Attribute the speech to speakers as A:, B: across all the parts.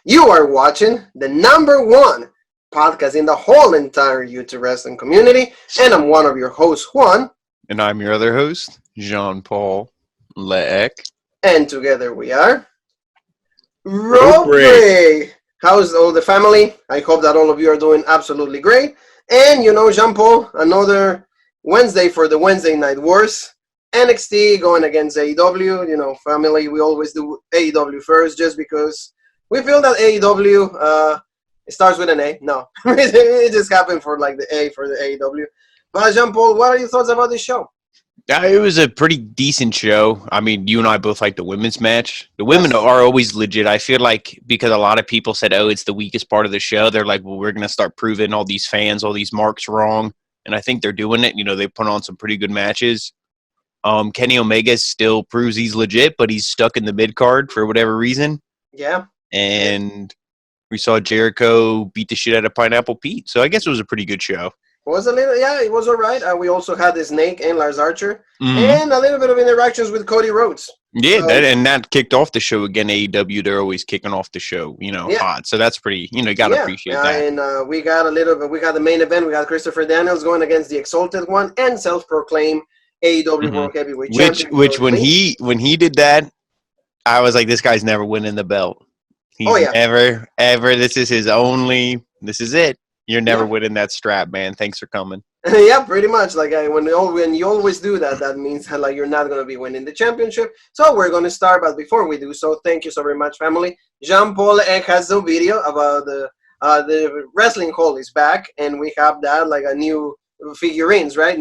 A: You are watching the #1 podcast in the whole entire YouTube wrestling community, and I'm one of your hosts, Juan.
B: And I'm your other host, Jean-Paul Leek.
A: And together we are
B: Robre.
A: Robre. How's all the family? I hope that all of you are doing absolutely great. And Jean-Paul, another Wednesday for the Wednesday Night Wars. NXT going against AEW. Family, we always do AEW first just because we feel that AEW it starts with an A. No, it just happened for like the A for the AEW. But Jean-Paul, what are your thoughts about this show?
B: It was a pretty decent show. I mean, you and I both like the women's match. The women are always legit. I feel like because a lot of people said, oh, it's the weakest part of the show. They're like, well, we're going to start proving all these fans, all these marks wrong. And I think they're doing it. They put on some pretty good matches. Kenny Omega still proves he's legit, but he's stuck in the mid card for whatever reason.
A: Yeah.
B: And we saw Jericho beat the shit out of Pineapple Pete. So I guess it was a pretty good show.
A: It was all right. We also had the Snake and Lars Archer, and a little bit of interactions with Cody Rhodes.
B: Yeah, that kicked off the show again. AEW, they're always kicking off the show, hot. So that's pretty, you got to appreciate that.
A: And we got the main event. We got Christopher Daniels going against the Exalted One and self-proclaimed AEW World Heavyweight Champion.
B: Which when he did that, I was like, this guy's never winning the belt. He's never, ever. This is it. You're never winning that strap, man. Thanks for coming.
A: Yeah, pretty much. Like when you always do that, that means like you're not going to be winning the championship. So we're going to start, but before we do so, thank you so very much, family. Jean-Paul has a video about the wrestling hall is back, and we have that like a new figurines, right?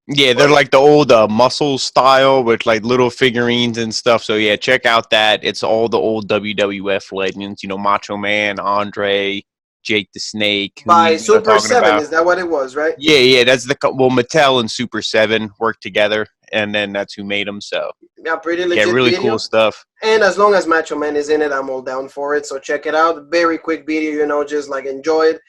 B: Yeah, they're like the old muscle style with like little figurines and stuff. So yeah, check out that. It's all the old WWF legends. Macho Man, Andre, Jake the Snake.
A: By Super 7, is that what it was, right?
B: Yeah, that's Mattel and Super 7 worked together, and then that's who made them, so.
A: Yeah, pretty legit
B: really
A: video.
B: Cool stuff.
A: And as long as Macho Man is in it, I'm all down for it, so check it out. Very quick video, just like enjoy it.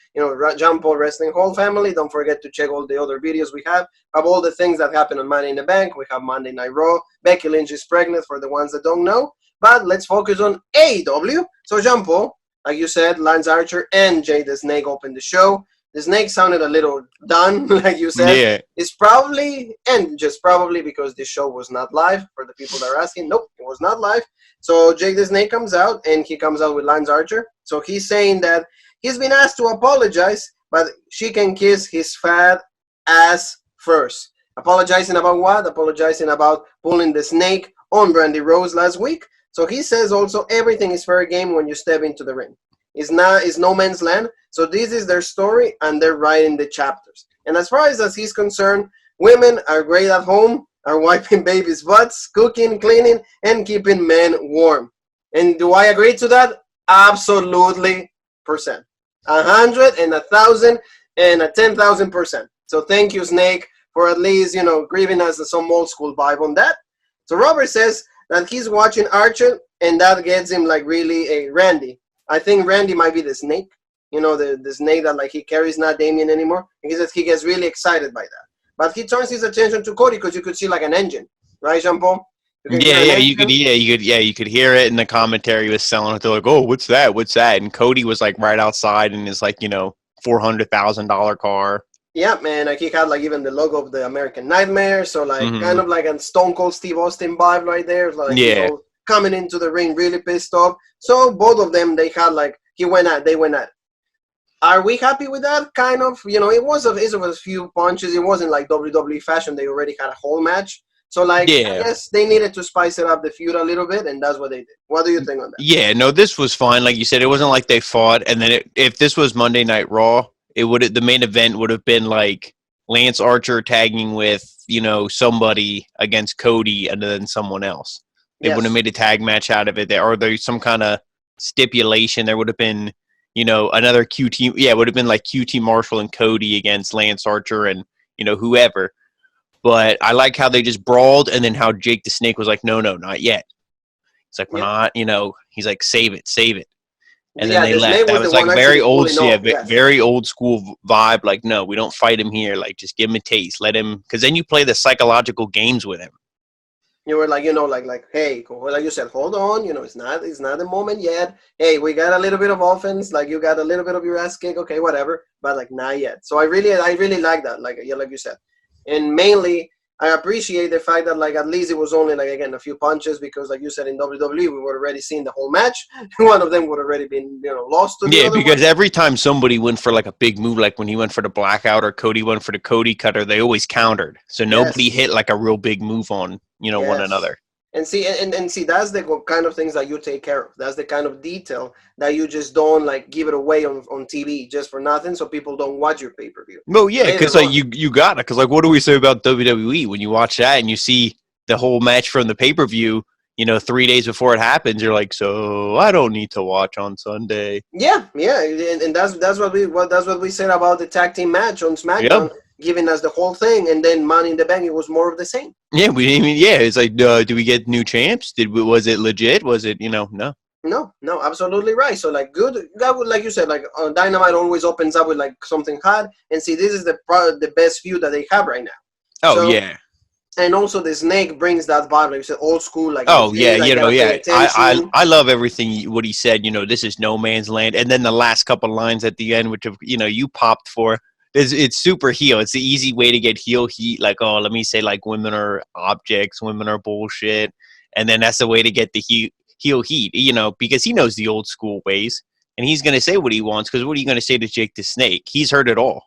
A: Jean-Paul Wrestling Hall family, don't forget to check all the other videos we have of all the things that happen on Money in the Bank. We have Monday Night Raw. Becky Lynch is pregnant for the ones that don't know. But let's focus on AEW. So Jean-Paul, like you said, Lance Archer and Jay the Snake opened the show. The Snake sounded a little done, like you said.
B: Yeah.
A: It's probably, and just probably because this show was not live, for the people that are asking. Nope, it was not live. So Jake the Snake comes out, and he comes out with Lance Archer. So he's saying that he's been asked to apologize, but she can kiss his fat ass first. Apologizing about what? Apologizing about pulling the snake on Brandy Rose last week. So he says also everything is fair game when you step into the ring. It's no man's land. So this is their story, and they're writing the chapters. And as far as he's concerned, women are great at home, are wiping babies' butts, cooking, cleaning, and keeping men warm. And do I agree to that? Absolutely %. 100 and 1,000 and 10,000%. So thank you, Snake, for at least, giving us some old school vibe on that. So Robert says that he's watching Archer, and that gets him like really a Randy. I think Randy might be the snake, the snake that like he carries, not Damien anymore. And he says he gets really excited by that. But he turns his attention to Cody because you could see like an engine, right, Jean-Paul?
B: You could hear it in the commentary. He was selling it. They're like, oh, what's that? And Cody was like right outside in his like, $400,000 car.
A: Yeah, man. Like he had like even the logo of the American Nightmare. So like kind of like a Stone Cold Steve Austin vibe right there. Like, coming into the ring really pissed off. So both of them, they had like, they went at it. Are we happy with that? Kind of. It was a few punches. It wasn't like WWE fashion. They already had a whole match. So I guess they needed to spice it up the feud a little bit, and that's what they did. What do you think on that?
B: Yeah, no, this was fine. Like you said, it wasn't like they fought. And then if this was Monday Night Raw, the main event would have been like Lance Archer tagging with, somebody against Cody and then someone else. They would have made a tag match out of it. Or there's some kind of stipulation. There would have been, another QT. Yeah, it would have been like QT Marshall and Cody against Lance Archer and, whoever. But I like how they just brawled, and then how Jake the Snake was like, no, not yet. It's like, we're not, he's like, save it. And then they left. That was like very old, very old school vibe. Like, no, we don't fight him here. Like, just give him a taste. Let him, because then you play the psychological games with him.
A: You were like, hey, like you said, hold on, it's not the moment yet. Hey, we got a little bit of offense, like you got a little bit of your ass kick, okay, whatever, but like not yet. So I really like that, like you said, and mainly I appreciate the fact that like at least it was only like again a few punches because like you said in WWE we would already seen the whole match. One of them would already been lost to the
B: Yeah,
A: other
B: because
A: one.
B: every time somebody went for like a big move, like when he went for the blackout or Cody went for the Cody cutter, they always countered. So nobody
A: Yes,
B: hit like a real big move on, one
A: yes.
B: another.
A: And see, that's the kind of things that you take care of. That's the kind of detail that you just don't like give it away on TV just for nothing, so people don't watch your pay per view
B: Well, yeah, because
A: later
B: like
A: on.
B: you got it. Because like, what do we say about WWE when you watch that and you see the whole match from the pay per view? 3 days before it happens, you're like, so I don't need to watch on Sunday.
A: Yeah, yeah, and that's what we said about the tag team match on
B: Yep.
A: SmackDown, giving us the whole thing, and then Money in the Bank, it was more of the same.
B: Yeah, we didn't even. Yeah, it's like, do we get new champs? Was it legit? Was it no?
A: No, no, absolutely right. So like good, like you said, like Dynamite always opens up with like something hot, and see this is the best feud that they have right now.
B: Oh
A: So
B: yeah.
A: and also the Snake brings that vibe, like you said, old school, like
B: Oh yeah,
A: legit. I gotta pay
B: yeah.
A: attention.
B: I love everything what he said. This is no man's land, and then the last couple lines at the end, which you popped for. It's super heel. It's the easy way to get heel heat. Like, oh, let me say like women are objects, women are bullshit, and then that's the way to get the heel heat. Because he knows the old school ways, and he's gonna say what he wants. Because what are you gonna say to Jake the Snake? He's heard it all.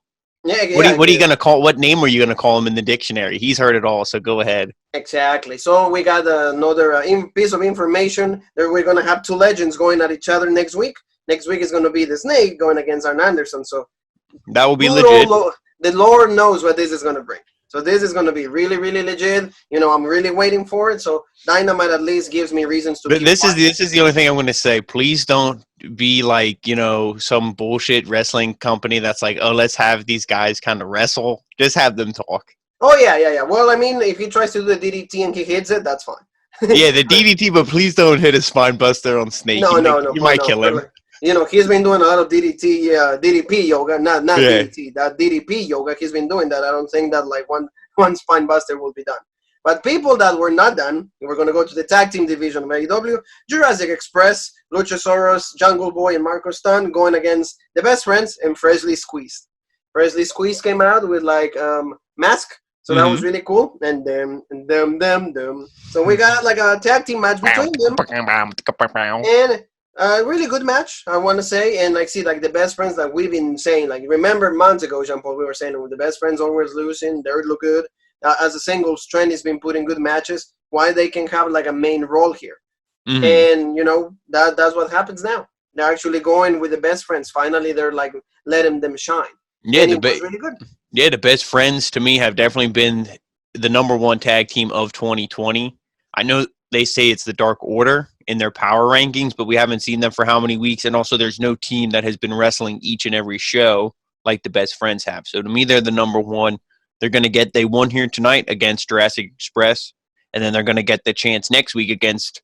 A: Yeah,
B: What
A: yeah,
B: what are you gonna call? What name are you gonna call him in the dictionary? He's heard it all. So go ahead.
A: exactly. So we got another piece of information that we're gonna have two legends going at each other next week. Next week is gonna be the Snake going against Arn Anderson. So
B: That will be
A: good old
B: legit.
A: the Lord knows what this is gonna bring. So this is gonna be really, really legit. I'm really waiting for it. So Dynamite at least gives me reasons to
B: But
A: keep watching.
B: this is the only thing I'm going to say. Please don't be like some bullshit wrestling company that's like, oh, let's have these guys kind of wrestle. Just have them talk.
A: Oh yeah, yeah, yeah. Well, I mean, if he tries to do the DDT and he hits it, that's fine.
B: Yeah, the
A: But
B: DDT, but please don't hit a spine buster on Snake.
A: no, no, no,
B: You
A: oh
B: might
A: no.
B: kill
A: But
B: him.
A: like, he's been doing a lot of DDP yoga, not
B: Yeah.
A: DDT, that DDP yoga. He's been doing that. I don't think that like one spine buster will be done. But people that were not done, we're going to go to the tag team division of AEW. Jurassic Express, Luchasaurus, Jungle Boy, and Marco Stunt going against the Best Friends and Freshly Squeezed. Freshly Squeezed came out with like mask, so that was
B: Mm-hmm.
A: really cool. And them. So we got like a tag team match between them, and a really good match, I want to say. And like, see, like the Best Friends that we've been saying, like remember months ago, Jean Paul, we were saying the Best Friends always losing. They look good. As a singles trend, has been putting good matches. Why they can have like a main role here,
B: Mm-hmm.
A: and that's what happens now. They're actually going with the Best Friends. Finally, they're like letting them shine,
B: Yeah,
A: and it was really good.
B: the best friends to me have definitely been the number one tag team of 2020. I know they say it's the Dark Order in their power rankings, but we haven't seen them for how many weeks. And also, there's no team that has been wrestling each and every show like the best friends have. So to me, they're the number one. They won here tonight against Jurassic Express, and then they're going to get the chance next week against,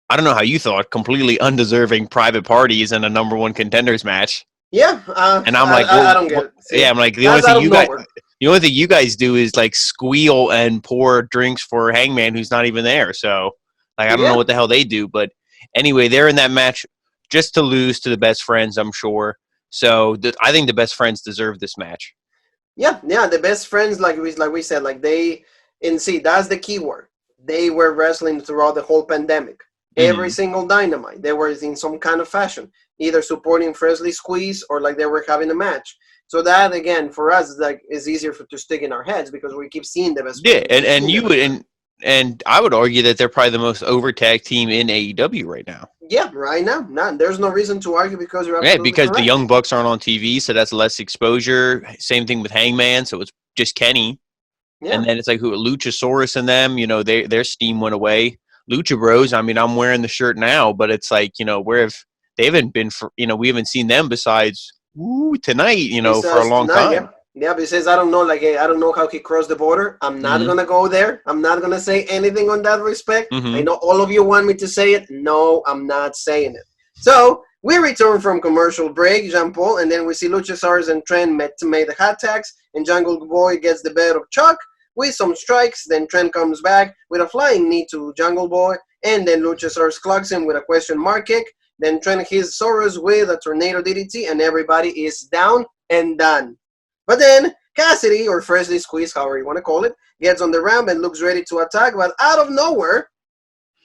B: I don't know how you thought, completely undeserving Private Parties in a number one contenders match.
A: Yeah,
B: And I'm
A: I,
B: like,
A: I, I
B: well,
A: don't get it.
B: yeah,
A: See,
B: I'm like,
A: that's out of nowhere.
B: the only thing you guys do is like squeal and pour drinks for Hangman, who's not even there. So, like, I don't know
A: Yeah,
B: what the hell they do, but anyway, they're in that match just to lose to the best friends, I'm sure. So, I think the best friends deserve this match.
A: yeah, yeah. The Best Friends, like we said, like they, and see, that's the key word. They were wrestling throughout the whole pandemic. Every
B: Hmm.
A: single Dynamite, they were in some kind of fashion, either supporting Freshly Squeeze or like they were having a match. So that again, for us, is easier to stick in our heads because we keep seeing the Best
B: Yeah,
A: Friends. We
B: and
A: keep seeing the Best Friends.
B: I would argue that they're probably the most over tag team in AEW right now.
A: Yeah, right now, there's no reason to argue because you're
B: Yeah,
A: absolutely
B: because the
A: correct.
B: Young Bucks aren't on TV, so that's less exposure. Same thing with Hangman, so it's just Kenny.
A: Yeah.
B: And then it's like who Luchasaurus and them, their steam went away. Lucha Bros, I mean, I'm wearing the shirt now, but it's like, they haven't been for, we haven't seen them besides tonight, for a
A: Besides
B: long
A: tonight, yeah.
B: time.
A: Yeah, but he says, I don't know, like, I don't know how he crossed the border. I'm not
B: Hmm.
A: going to go there. I'm not going to say anything on that respect. I
B: Hmm.
A: know all of you want me to say it. No, I'm not saying it. So, we return from commercial break, Jean Paul, and then we see Luchasaurus and Trent made the hot tags, and Jungle Boy gets the bed of Chuck. with some strikes. Then Trent comes back with a flying knee to Jungle Boy, and then Luchasaurus clocks him with a question mark kick. Then Trent hits Soros with a tornado DDT, and everybody is down and done. But then Cassidy, or freshly squeezed, however you want to call it, gets on the ramp and looks ready to attack, but out of nowhere,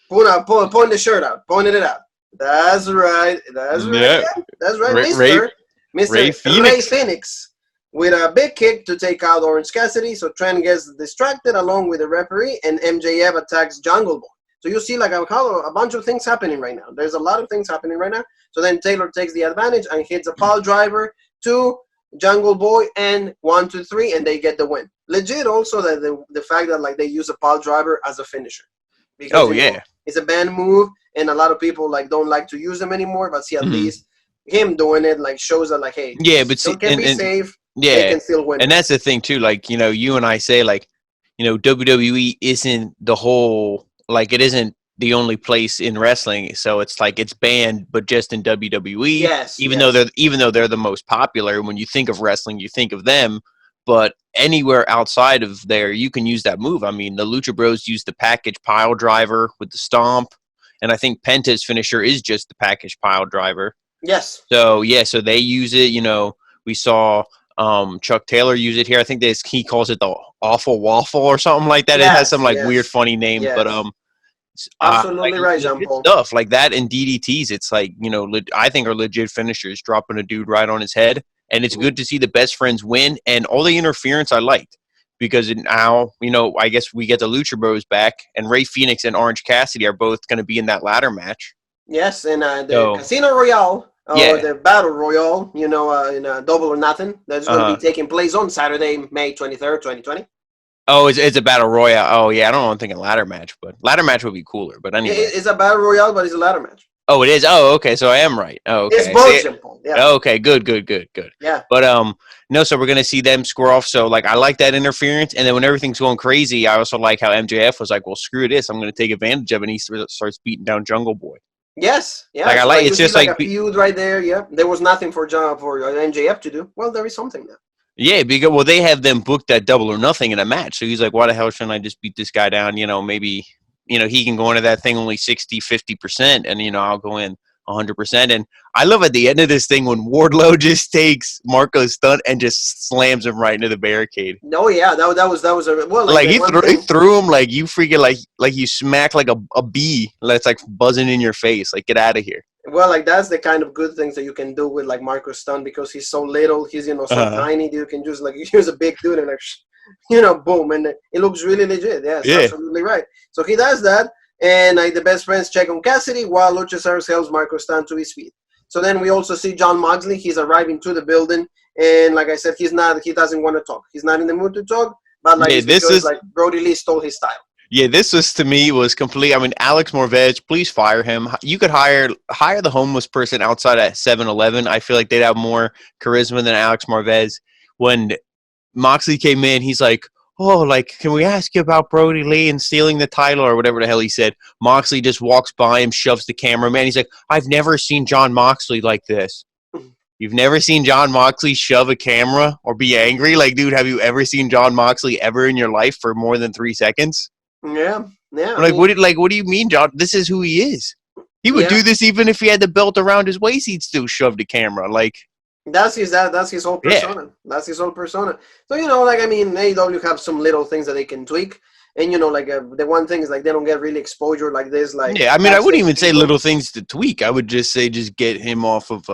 A: point the shirt out, pointed it out. That's right. That's right.
B: Yeah.
A: Yeah, that's right, Mr.
B: Ray
A: Ray Phoenix with a big kick to take out Orange Cassidy. So Trent gets distracted along with the referee, and MJF attacks Jungle Boy. So you see like a bunch of things happening right now. There's a lot of things happening right now. So then Taylor takes the advantage and hits a pile driver to Jungle Boy, and 1, 2, 3, and they get the win. Legit also that the fact that like they use a pile driver as a finisher. Because, it's a banned move, and a lot of people like don't like to use them anymore. But see, at least him doing it like shows that like, hey,
B: but see,
A: can be safe.
B: Yeah,
A: they can still win.
B: And that's the thing too. Like you and I say like, WWE isn't the whole like it isn't the only place in wrestling. So it's like it's banned, but just in WWE.
A: Yes.
B: Even though they're the most popular. When you think of wrestling, you think of them. But anywhere outside of there, you can use that move. I mean, the Lucha Bros use the package pile driver with the stomp, and I think Penta's finisher is just the package pile driver.
A: Yes.
B: So so they use it. We saw Chuck Taylor use it here. I think he calls it the awful waffle or something like that.
A: Yes,
B: it has some weird funny name, but
A: absolutely right, Jean-Paul.
B: Stuff like that and DDTs. It's like I think are legit finishers, dropping a dude right on his head. And it's good to see the best friends win, and all the interference I liked because now I guess we get the Lucha Bros back, and Ray Phoenix and Orange Cassidy are both going to be in that ladder match.
A: Yes, and the Casino Royale, or the Battle Royale, in Double or Nothing, that's going to be taking place on Saturday, May 23rd, 2020.
B: Oh, it's a Battle Royale. Oh, yeah, I don't want to think a ladder match, but ladder match would be cooler. But anyway,
A: it's a Battle Royale, but it's a ladder match.
B: Oh, it is. Oh, okay. So I am right. Oh, okay.
A: It's both simple. Yeah.
B: Okay. Good.
A: Yeah.
B: But no. So we're gonna see them score off. So like, I like that interference. And then when everything's going crazy, I also like how MJF was like, "Well, screw this. I'm gonna take advantage of it." And he starts beating down Jungle Boy.
A: Yes. Yeah.
B: Like I like. It's just like
A: a feud right there. Yeah. There was nothing for MJF to do. Well, there is something now.
B: Yeah, because they have them booked that Double or Nothing in a match. So he's like, "Why the hell shouldn't I just beat this guy down? Maybe." He can go into that thing only 60, 50%, and I'll go in 100%. And I love at the end of this thing when Wardlow just takes Marco's stunt and just slams him right into the barricade.
A: No, yeah, that was a well.
B: He threw him like you freaking like you smack like a bee that's like buzzing in your face. Like, get out of here.
A: Well, like that's the kind of good things that you can do with like Marco's stunt because he's so little. He's so tiny. You can just use a big dude and boom, and it looks really legit. Yes, absolutely right. So he does that, and the best friends check on Cassidy while Luchasaurus helps Marco stand to his feet. So then we also see Jon Moxley. He's arriving to the building, and like I said, he doesn't want to talk. He's not in the mood to talk, but Brodie Lee stole his style.
B: Yeah, this was complete. I mean, Alex Morvez, please fire him. You could hire the homeless person outside at 7-Eleven. I feel like they'd have more charisma than Alex Morvez. When Moxley came in, he's like, "Oh, can we ask you about Brodie Lee and stealing the title," or whatever the hell he said. Moxley just walks by him, shoves the cameraman. He's like, "I've never seen Jon Moxley like this." You've never seen Jon Moxley shove a camera or be angry? Like, dude, have you ever seen Jon Moxley ever in your life for more than 3 seconds?
A: Yeah.
B: What do you mean, John? This is who he is. He would do this even if he had the belt around his waist. He'd still shove the camera.
A: That's his whole persona. Yeah. That's his whole persona. So AEW have some little things that they can tweak, and the one thing is they don't get really exposure like this. I
B: wouldn't even say little things to tweak. I would just say get him off of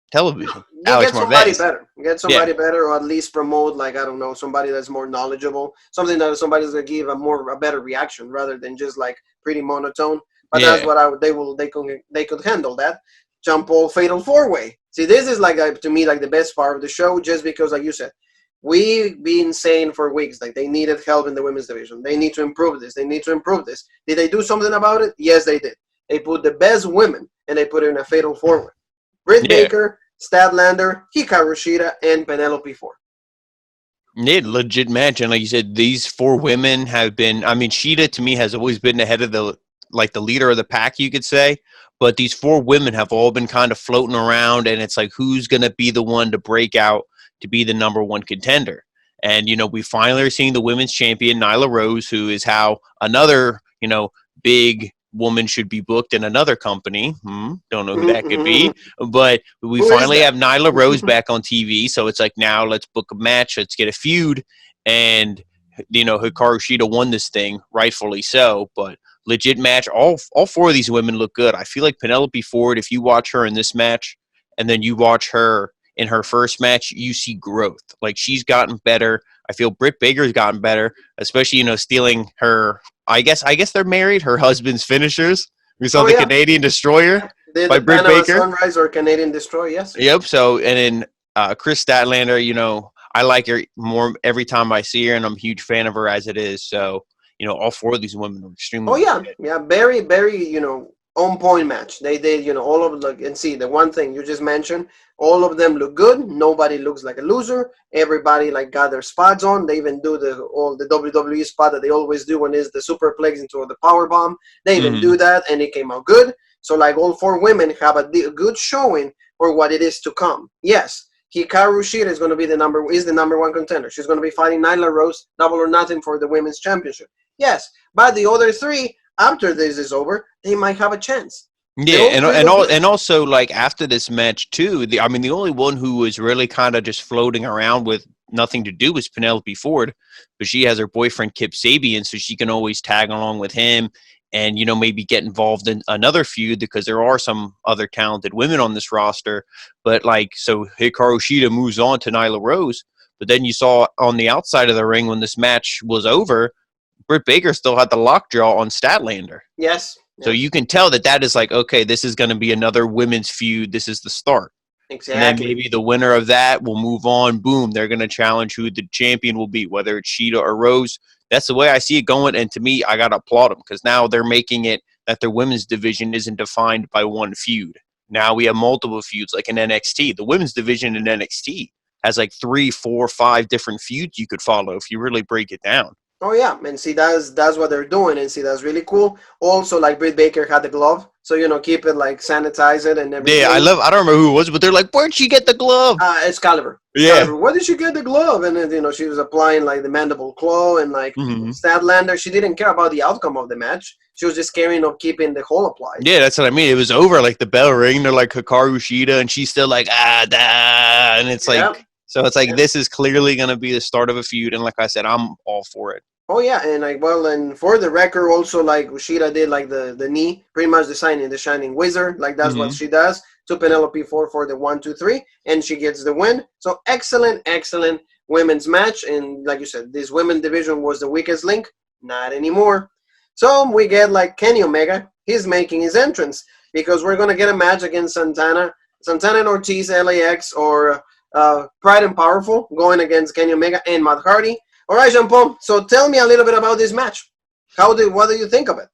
B: television. Alex Morvez.
A: Get somebody better, or at least promote somebody that's more knowledgeable, something that somebody's gonna give a better reaction rather than just pretty monotone. But that's what they could handle that. Jump all fatal 4-way. See, this is to me the best part of the show, just because like you said, we've been saying for weeks they needed help in the women's division. They need to improve this. Did they do something about it? Yes, they did. They put the best women and they put it in a fatal 4-way. Britt Baker, Statlander, Hikaru Shida, and Penelope Ford.
B: Yeah, legit match. And like you said, these 4 women have been, I mean, Shida to me has always been ahead of the leader of the pack, you could say. But these 4 women have all been kind of floating around, and it's who's going to be the one to break out to be the number 1 contender? And, we finally are seeing the women's champion, Nyla Rose, who is how another, big woman should be booked in another company. Don't know who that could be. But we
A: Who is
B: finally
A: that?
B: have Nyla Rose back on TV. So it's like, now let's book a match. Let's get a feud. And, Hikaru Shida won this thing, rightfully so. But legit match. All four of these women look good. I feel like Penelope Ford, if you watch her in this match and then you watch her in her first match, you see growth. Like, she's gotten better. I feel Britt Baker's gotten better, especially, stealing her. I guess they're married. Her husband's finishers. We saw the
A: Yeah.
B: Canadian Destroyer by
A: The
B: Britt
A: Panama
B: Baker.
A: Sunrise or Canadian Destroy, yes.
B: Yep. So, and then Chris Statlander, I like her more every time I see her, and I'm a huge fan of her as it is. So, all four of these women are extremely
A: good. Yeah, very, very, on point match. They did, all of them and see the one thing you just mentioned, all of them look good. Nobody looks like a loser. Everybody got their spots on. They even do the WWE spot that they always do when it's the superplex into the power bomb. They even do that, and it came out good. So all four women have a good showing for what it is to come. Yes, Hikaru Shida is going to be the number one contender. She's going to be fighting Nyla Rose, Double or Nothing for the women's championship. Yes, but the other three, after this is over, they might have a chance.
B: Yeah, and also after this match too, the only one who was really kind of just floating around with nothing to do was Penelope Ford, but she has her boyfriend Kip Sabian, so she can always tag along with him and maybe get involved in another feud, because there are some other talented women on this roster. But so Hikaru Shida moves on to Nyla Rose, but then you saw on the outside of the ring when this match was over, Britt Baker still had the lockjaw on Statlander.
A: Yes.
B: So you can tell that is okay, this is going to be another women's feud. This is the start.
A: Exactly.
B: And then maybe the winner of that will move on. Boom, they're going to challenge who the champion will be, whether it's Shida or Rose. That's the way I see it going. And to me, I got to applaud them, because now they're making it that their women's division isn't defined by one feud. Now we have multiple feuds, like in NXT. The women's division in NXT has 3, 4, 5 different feuds you could follow if you really break it down.
A: Oh yeah, and see that's what they're doing, and see that's really cool. Also, Britt Baker had the glove, so keep it sanitize it and everything.
B: Yeah, I don't remember who it was, but they're like, "Where'd she get the glove?"
A: Excalibur.
B: Yeah.
A: Excalibur. Where did she get the glove? And then she was applying the mandible claw and Statlander. She didn't care about the outcome of the match. She was just caring of keeping the hole applied.
B: Yeah, that's what I mean. It was over. The bell ring. They're like Hikaru Shida, and she's still and it's so it's this is clearly going to be the start of a feud. And like I said, I'm all for it.
A: Oh yeah, and and for the record, also Shida did the knee, pretty much the signing, the Shining Wizard, that's what she does to Penelope Ford for the 1, 2, 3, and she gets the win. So excellent women's match, and like you said, this women's division was the weakest link, not anymore. So we get Kenny Omega, he's making his entrance because we're gonna get a match against Santana and Ortiz, LAX, or Pride and Powerful going against Kenny Omega and Matt Hardy. All right, Jean-Paul. So tell me a little bit about this match. What do you think of it?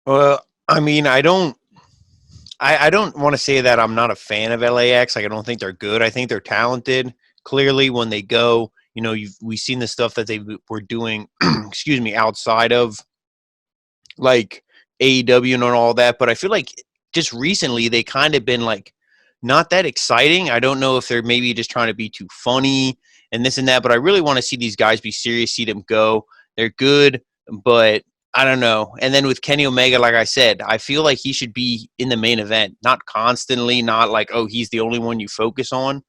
B: Well, I don't want to say that I'm not a fan of LAX. I don't think they're good. I think they're talented. Clearly, when they go, we've seen the stuff that they were doing, excuse me, outside of AEW and all that. But I feel like just recently they kind of been not that exciting. I don't know if they're maybe just trying to be too funny and this and that, but I really want to see these guys be serious, see them go. They're good, but I don't know. And then with Kenny Omega, like I said, I feel like he should be in the main event, not constantly, not he's the only one you focus on,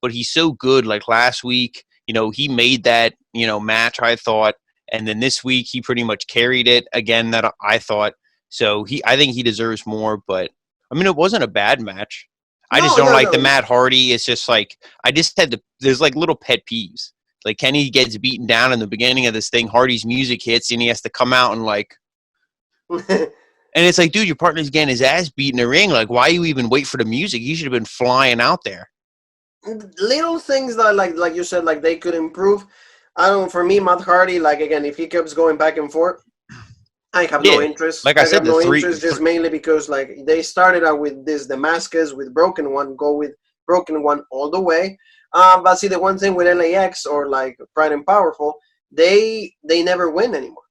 B: but he's so good. Last week, he made that, match, I thought, and then this week he pretty much carried it again, that I thought. So I think he deserves more, but it wasn't a bad match. I just don't like the Matt Hardy. It's just I just had there's little pet peeves. Kenny gets beaten down in the beginning of this thing. Hardy's music hits and he has to come out and and it's dude, your partner's getting his ass beat in the ring. Why you even wait for the music? He should have been flying out there.
A: Little things that like you said, they could improve. I don't know, for me, Matt Hardy, again, if he keeps going back and forth, I have no interest.
B: Like I said,
A: have no interest just mainly because they started out with this Damascus with Broken One, go with Broken One all the way. But see, the one thing with LAX or Pride and Powerful, they never win anymore.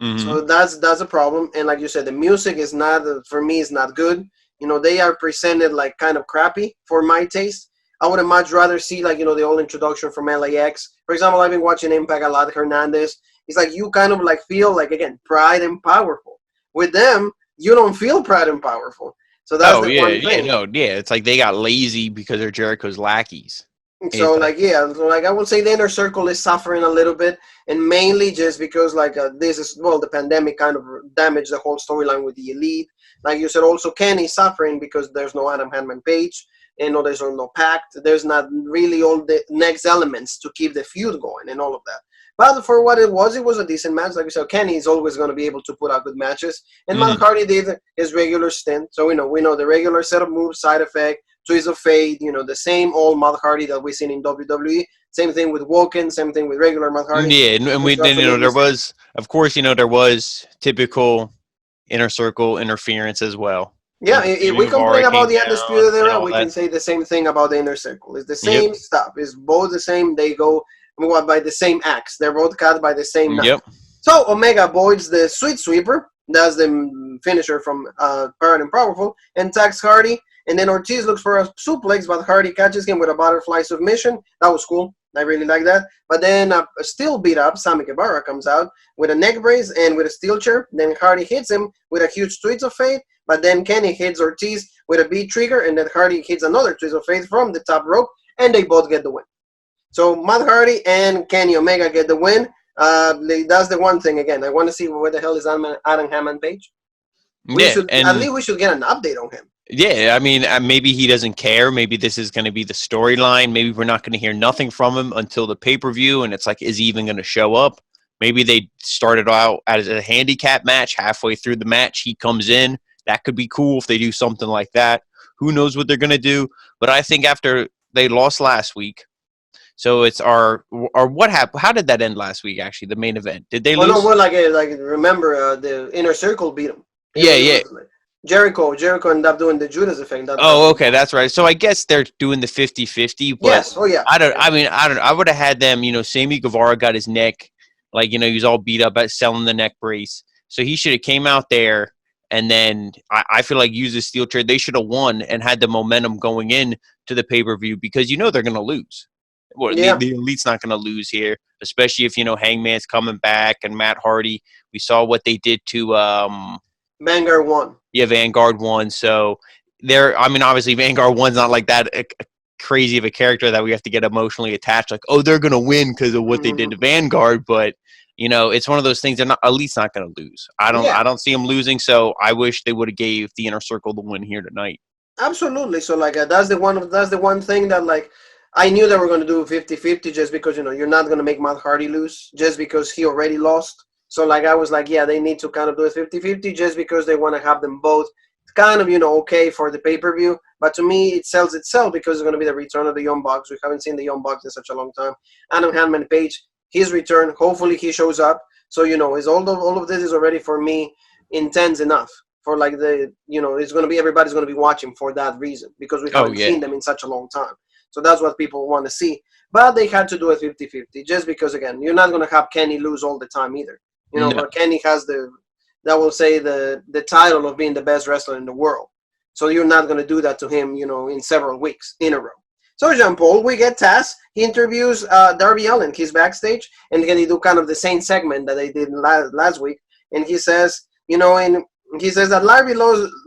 A: Mm-hmm. So that's a problem. And like you said, the music is not, for me, is not good. They are presented kind of crappy for my taste. I would have much rather see the old introduction from LAX For example, I've been watching Impact a lot. Hernandez. It's like you kind of like feel like again pride and powerful. With them, you don't feel proud and powerful. So that's
B: Oh
A: the
B: yeah,
A: one
B: yeah,
A: thing.
B: no, yeah. It's like they got lazy because they're Jericho's lackeys.
A: So
B: It's like,
A: like yeah, so like I would say the inner circle is suffering a little bit, and mainly just because like this is well the pandemic kind of damaged the whole storyline with the elite. Like you said, also Kenny's suffering because there's no Adam Hanman Page, and no there's no Pact. There's not really all the next elements to keep the feud going and all of that. But for what it was a decent match. Like you said, Kenny is always going to be able to put out good matches, and Matt
B: mhm.
A: Hardy did his regular stint. So we know the regular set of moves, side effect, Twist of Fate, the same old Matt Hardy that we've seen in WWE. Same thing with Woken, same thing with regular Matt Hardy,
B: Yeah, and we
A: which you
B: then
A: absolutely
B: there
A: said.
B: was, of course, there was typical inner circle interference as well.
A: Yeah, if
B: Sammy
A: we
B: Guevara
A: complain about
B: came
A: the
B: down
A: Undisputed
B: and
A: Era,
B: all
A: we
B: that.
A: can say the same thing about the Inner Circle. It's the
B: Yep,
A: same stuff. It's both the same. They go by the same axe. They're both cut by the same knife.
B: yep.
A: So Omega avoids the Sweet Sweeper. That's the finisher from Power and Powerful, and tags Hardy. And then Ortiz looks for a suplex, but Hardy catches him with a butterfly submission. That was cool. I really like that. But then still beat up, Sammy Guevara comes out with a neck brace and with a steel chair. Then Hardy hits him with a huge Twist of Fate. But then Kenny hits Ortiz with a beat trigger, and then Hardy hits another Twist of Fate from the top rope, and they both get the win. So Matt Hardy and Kenny Omega get the win. That's the one thing again. I want to see where the hell is Adam Hammond Page. We
B: Yeah,
A: should at
B: and
A: least we should get an update on him.
B: yeah, I mean, maybe he doesn't care. Maybe this is going to be the storyline. Maybe we're not going to hear nothing from him until the pay per view, and it's like, is he even going to show up? Maybe they started out as a handicap match. Halfway through the match, he comes in. That could be cool if they do something like that. Who knows what they're going to do? But I think after they lost last week, so it's our or what happened? How did that end last week? Actually, the main event. Did they
A: Oh no,
B: lose?
A: well like remember the Inner Circle beat him.
B: Yeah,
A: It
B: yeah.
A: was like Jericho ended up doing the Judas effect. That's
B: Oh,
A: what it
B: okay,
A: was.
B: that's right. So I guess they're doing the 50-50, but
A: Yes. Oh yeah.
B: I don't
A: Yeah.
B: I mean, I don't I would have had them, Sammy Guevara got his neck like, he was all beat up at selling the neck brace. So he should have came out there and then I feel like used the steel chair. They should have won and had the momentum going in to the pay-per-view because they're going to lose. Well,
A: Yeah.
B: the elite's not going to lose here, especially if Hangman's coming back and Matt Hardy. We saw what they did to
A: Vanguard won.
B: yeah, Vanguard won. So I mean, obviously Vanguard one's not like that crazy of a character that we have to get emotionally attached. Like, oh, they're gonna win because of what they did to
A: Mm-hmm.
B: Vanguard. But it's one of those things. They're not at least not gonna lose. I
A: Yeah.
B: don't see them losing. So I wish they would have gave the Inner Circle the win here tonight.
A: Absolutely. So like that's the one thing that like I knew they were going to do 50-50 just because you're not going to make Matt Hardy lose just because he already lost. So like I was like, yeah, they need to kind of do it 50-50 just because they want to have them both kind of okay for the pay-per-view. But to me it sells itself because it's going to be the return of the Young Bucks. We haven't seen the Young Bucks in such a long time. Adam Hanman Page, his return, hopefully he shows up. So is all of this is already for me intense enough for like it's going to be everybody's going to be watching for that reason because we
B: Oh
A: haven't
B: yeah,
A: seen them in such a long time. So that's what people want to see. But they had to do it 50-50 just because, again, you're not going to have Kenny lose all the time either.
B: no,
A: But Kenny has that will say the title of being the best wrestler in the world. So you're not going to do that to him, in several weeks in a row. So Jean Paul, we get Taz. He interviews Darby Allin. He's backstage, and they do kind of the same segment that they did last week. And he says, he says that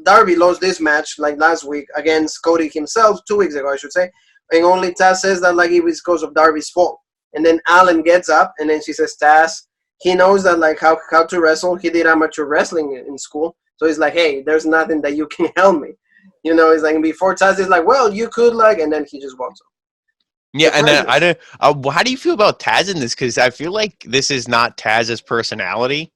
A: Darby lost this match like last week against Cody himself, 2 weeks ago, I should say. And only Taz says that like it was because of Darby's fault. And then Allen gets up, and then she says, Taz, he knows that like how to wrestle. He did amateur wrestling in school. So he's like, hey, there's nothing that you can help me. He's like, before Taz is like, well, you could like, and then he just walks off.
B: yeah.
A: The
B: And then I
A: craziness.
B: don't. How do you feel about Taz in this? Because I feel like this is not Taz's personality.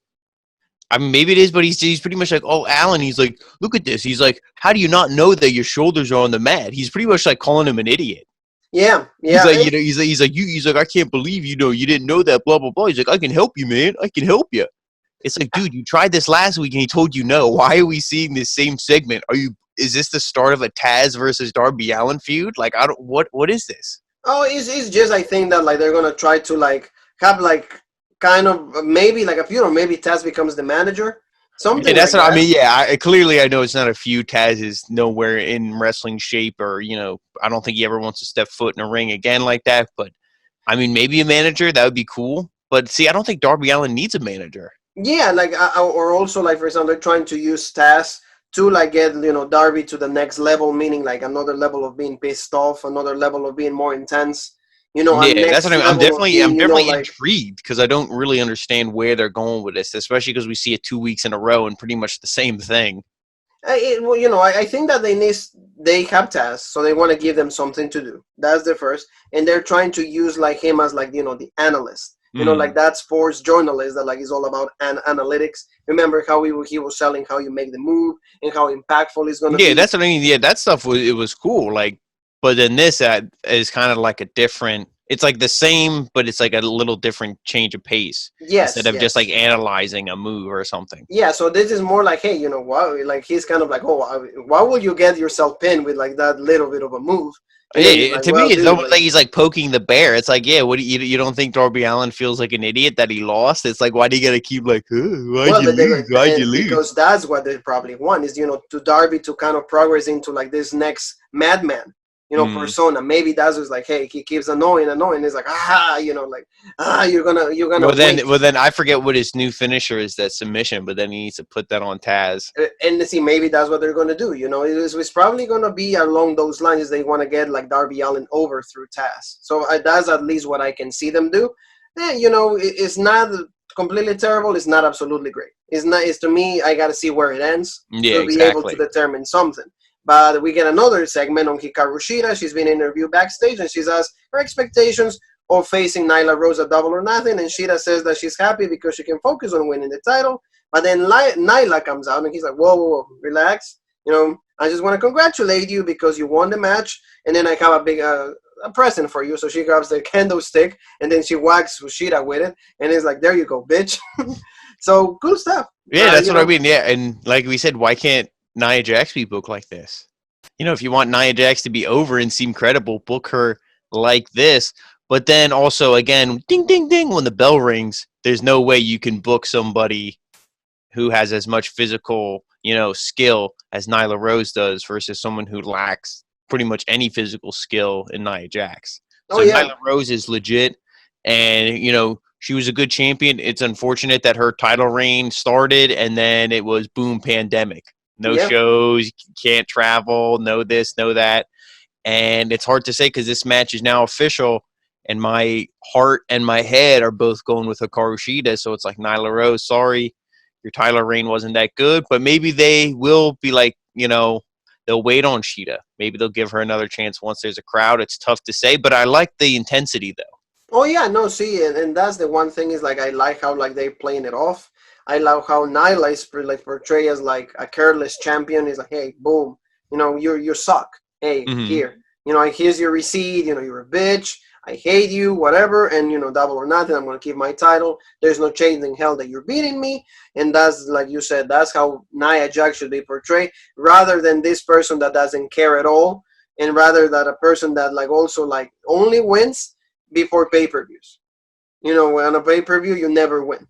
B: I mean, maybe it is, but he's pretty much like, oh, Alan. He's like, look at this. He's like, how do you not know that your shoulders are on the mat? He's pretty much like calling him an idiot.
A: Yeah,
B: He's
A: yeah.
B: like, he's like, I can't believe you didn't know that. Blah blah blah. He's like, I can help you, man. I can help you. It's like, dude, you tried this last week and he told you no. Why are we seeing this same segment? Is this the start of a Taz versus Darby Allin feud? Like, I don't. What is this?
A: Oh, it's just I think that like they're gonna try to like have like kind of maybe like a feud or maybe Taz becomes the manager,
B: Yeah,
A: something
B: that's
A: like
B: what I
A: that.
B: mean. Yeah, clearly I know it's not a feud. Taz is nowhere in wrestling shape, or I don't think he ever wants to step foot in a ring again like that. But I mean, maybe a manager, that would be cool. But see, I don't think Darby Allin needs a manager.
A: Yeah, like or also like for example, they're trying to use Taz to like get Darby to the next level, meaning like another level of being pissed off, another level of being more intense, a
B: Yeah, that's what
A: next
B: I mean. I'm
A: level of
B: definitely,
A: being
B: I'm definitely
A: like
B: intrigued because I don't really understand where they're going with this, especially because we see it 2 weeks in a row and pretty much the same thing.
A: Well, I think that they have tasks, so they want to give them something to do. That's the first, and they're trying to use like him as like the analyst, like
B: Mm.
A: that sports journalist that like is all about analytics. Remember how he was selling how you make the move and how impactful it's gonna
B: Yeah,
A: be.
B: that's what I mean. Yeah, that stuff was cool. Like, but then this is kind of like a different. It's like the same, but it's like a little different change of pace instead
A: Yes,
B: of just like
A: yes.
B: analyzing a move or something.
A: Yeah, so this is more like, hey, why? Like he's kind of like, oh, why will you get yourself pinned with like that little bit of a move? And then he's
B: Yeah,
A: like,
B: to
A: well,
B: me, it's
A: dude,
B: almost
A: like
B: like he's like poking the bear. It's like, yeah, what do you don't think Darby Allin feels like an idiot that he lost? It's like, why do you gotta keep like, why'd
A: well,
B: you lose? Why'd you
A: and
B: lose?
A: because that's what they probably want is to Darby to kind of progress into like this next madman,
B: Mm.
A: persona. Maybe that's just like, hey, he keeps annoying. It's like like you're gonna wait.
B: Well, then I forget what his new finisher is. That submission, but then he needs to put that on Taz.
A: And see, maybe that's what they're gonna do. It's probably gonna be along those lines. They want to get like Darby Allin over through Taz. So that's at least what I can see them do. It's not completely terrible. It's not absolutely great. It's not. It's to me. I gotta see where it ends
B: Yeah,
A: to be able to
B: exactly.
A: determine something. But we get another segment on Hikaru Shida. She's been interviewed backstage, and she's asked her expectations of facing Nyla Rose at Double or Nothing. And Shida says that she's happy because she can focus on winning the title. But then Nyla comes out, and he's like, whoa, relax. I just want to congratulate you because you won the match. And then I have a big a present for you. So she grabs the candlestick, and then she whacks Shida with it. And it's like, there you go, bitch. So, cool stuff.
B: Yeah, that's what I mean. Yeah, and like we said, why can't Nia Jax be booked like this? If you want Nia Jax to be over and seem credible, book her like this. But then also, again, ding, ding, ding, when the bell rings, there's no way you can book somebody who has as much physical, skill as Nyla Rose does versus someone who lacks pretty much any physical skill in Nia Jax.
A: Oh,
B: So
A: yeah.
B: Nyla Rose is legit, and she was a good champion. It's unfortunate that her title reign started and then it was boom pandemic. No
A: Yeah.
B: shows, can't travel, no this, no that. And it's hard to say because this match is now official, and my heart and my head are both going with Hikaru Shida. So it's like, Nyla Rose, sorry, your title reign wasn't that good. But maybe they will be like, they'll wait on Shida. Maybe they'll give her another chance once there's a crowd. It's tough to say, but I like the intensity though.
A: Oh yeah, no, see, and that's the one thing is like I like how like they playing it off. I love how Nyla is like portrayed as like a careless champion. He's like, hey, boom, you suck. Hey,
B: Mm-hmm.
A: here, here's your receipt. You're a bitch. I hate you, whatever. And Double or Nothing. I'm gonna keep my title. There's no chance in hell that you're beating me. And that's like you said. That's how Nia Jax should be portrayed, rather than this person that doesn't care at all, and rather that a person that like also like only wins before pay-per-views. On a pay-per-view, you never win.